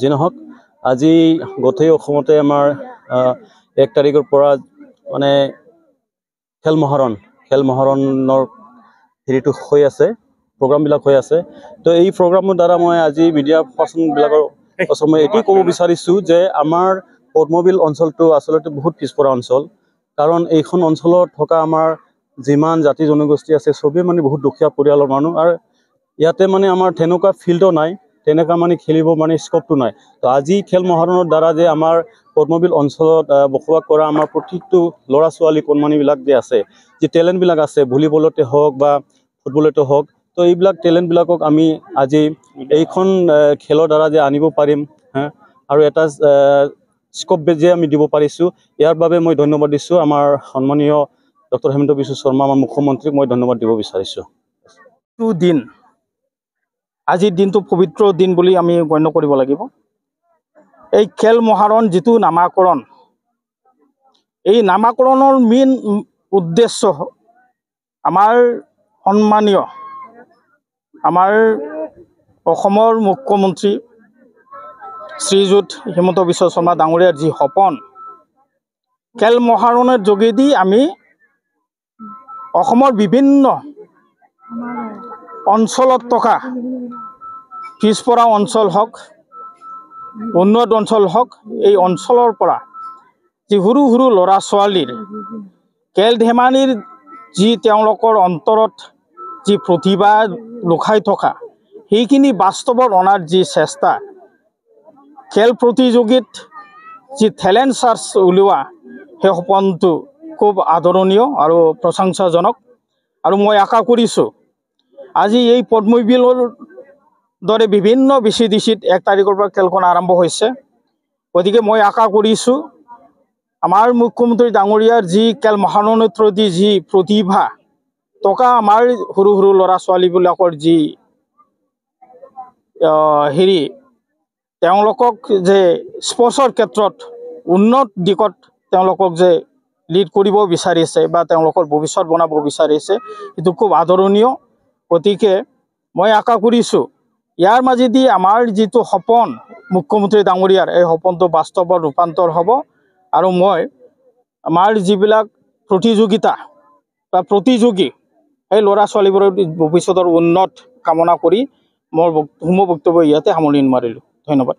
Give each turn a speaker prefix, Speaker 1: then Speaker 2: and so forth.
Speaker 1: যি নহওক আজি গোটেই অসমতে আমাৰ 1 তাৰিখৰ পৰা মানে খেল মহাৰণৰ হেৰিটো হৈ আছে প্ৰগ্ৰামবিলাক হৈ আছে তো এই প্ৰগ্ৰামৰ দ্বাৰা মই আজি মিডিয়া পাৰ্চনবিলাকৰ ওচৰত মই এটি ক'ব বিচাৰিছোঁ যে আমাৰ পদ্মবিল অঞ্চলটো আচলতে বহুত পিছপৰা অঞ্চল কাৰণ এইখন অঞ্চলত থকা আমাৰ যিমান জাতি জনগোষ্ঠী আছে সবে মানে বহুত দুখীয়া পৰিয়ালৰ মানুহ আৰু ইয়াতে মানে আমাৰ তেনেকুৱা ফিল্ডো নাই তেনেকুৱা মানে খেলিব মানে স্কোপটো নাই তো আজি খেল মহাৰণৰ দ্বাৰা যে আমাৰ পদ্মবিল অঞ্চলত বসবাস কৰা আমাৰ প্ৰত্যেকটো ল'ৰা ছোৱালী কণমানিবিলাক যে আছে যে টেলেণ্টবিলাক আছে ভলীবলতে হওক বা ফুটবলতে হওক তো এইবিলাক টেলেণ্টবিলাকক আমি আজি এইখন খেলৰ দ্বাৰা যে আনিব পাৰিম আৰু এটা স্কোপ যে আমি দিব পাৰিছোঁ ইয়াৰ বাবে মই ধন্যবাদ দিছোঁ আমাৰ সন্মানীয় ডক্টৰ হেমন্ত বিশ্ব শৰ্মা আমাৰ মুখ্যমন্ত্ৰীক মই ধন্যবাদ দিব বিচাৰিছোঁ।
Speaker 2: দিন আজিৰ দিনটো পবিত্ৰ দিন বুলি আমি গণ্য কৰিব লাগিব। এই খেল মহাৰণ যিটো নামাকৰণ এই নামাকৰণৰ মেইন উদ্দেশ্য আমাৰ সন্মানীয় আমাৰ অসমৰ মুখ্যমন্ত্ৰী শ্ৰীযুত হিমন্ত বিশ্ব শৰ্মা ডাঙৰীয়াৰ যি সপোন খেল মহাৰণৰ যোগেদি আমি অসমৰ বিভিন্ন অঞ্চলত থকা পিছপৰা অঞ্চল হওক উন্নত অঞ্চল হওক এই অঞ্চলৰ পৰা যি সৰু সৰু ল'ৰা ছোৱালীৰ খেল ধেমালিৰ যি তেওঁলোকৰ অন্তৰত যি প্ৰতিভা লুকাই থকা সেইখিনি বাস্তৱত অনাৰ যি চেষ্টা খেল প্ৰতিযোগিত যি টেলেণ্ট চাৰ্চ উলিওৱা সেই সপোনটো খুব আদৰণীয় আৰু প্ৰশংসাজনক আৰু মই আশা কৰিছোঁ আজি এই পদ্মবিলৰ দৰে বিভিন্ন BCDCত 1 তাৰিখৰ পৰা খেলখন আৰম্ভ হৈছে গতিকে মই আশা কৰিছোঁ আমাৰ মুখ্যমন্ত্ৰী ডাঙৰীয়াৰ যি খেল মহাৰণৰ থ্ৰুদি যি প্ৰতিভা থকা আমাৰ সৰু সৰু ল'ৰা ছোৱালীবিলাকৰ যি হেৰি তেওঁলোকক যে স্পৰ্টছৰ ক্ষেত্ৰত উন্নত দিশত তেওঁলোকক যে লিড কৰিব বিচাৰিছে বা তেওঁলোকৰ ভৱিষ্যত বনাব বিচাৰিছে এইটো খুব আদৰণীয় গতিকে মই আশা কৰিছোঁ ইয়াৰ মাজেদি আমাৰ যিটো সপোন মুখ্যমন্ত্ৰী ডাঙৰীয়াৰ এই সপোনটো বাস্তৱত ৰূপান্তৰ হ'ব আৰু মই আমাৰ যিবিলাক প্ৰতিযোগিতা বা প্ৰতিযোগী এই ল'ৰা ছোৱালীবোৰৰ ভৱিষ্যতৰ উন্নত কামনা কৰি মোৰ বক্তব্য ইয়াতে সামৰণি মাৰিলোঁ। ধন্যবাদ।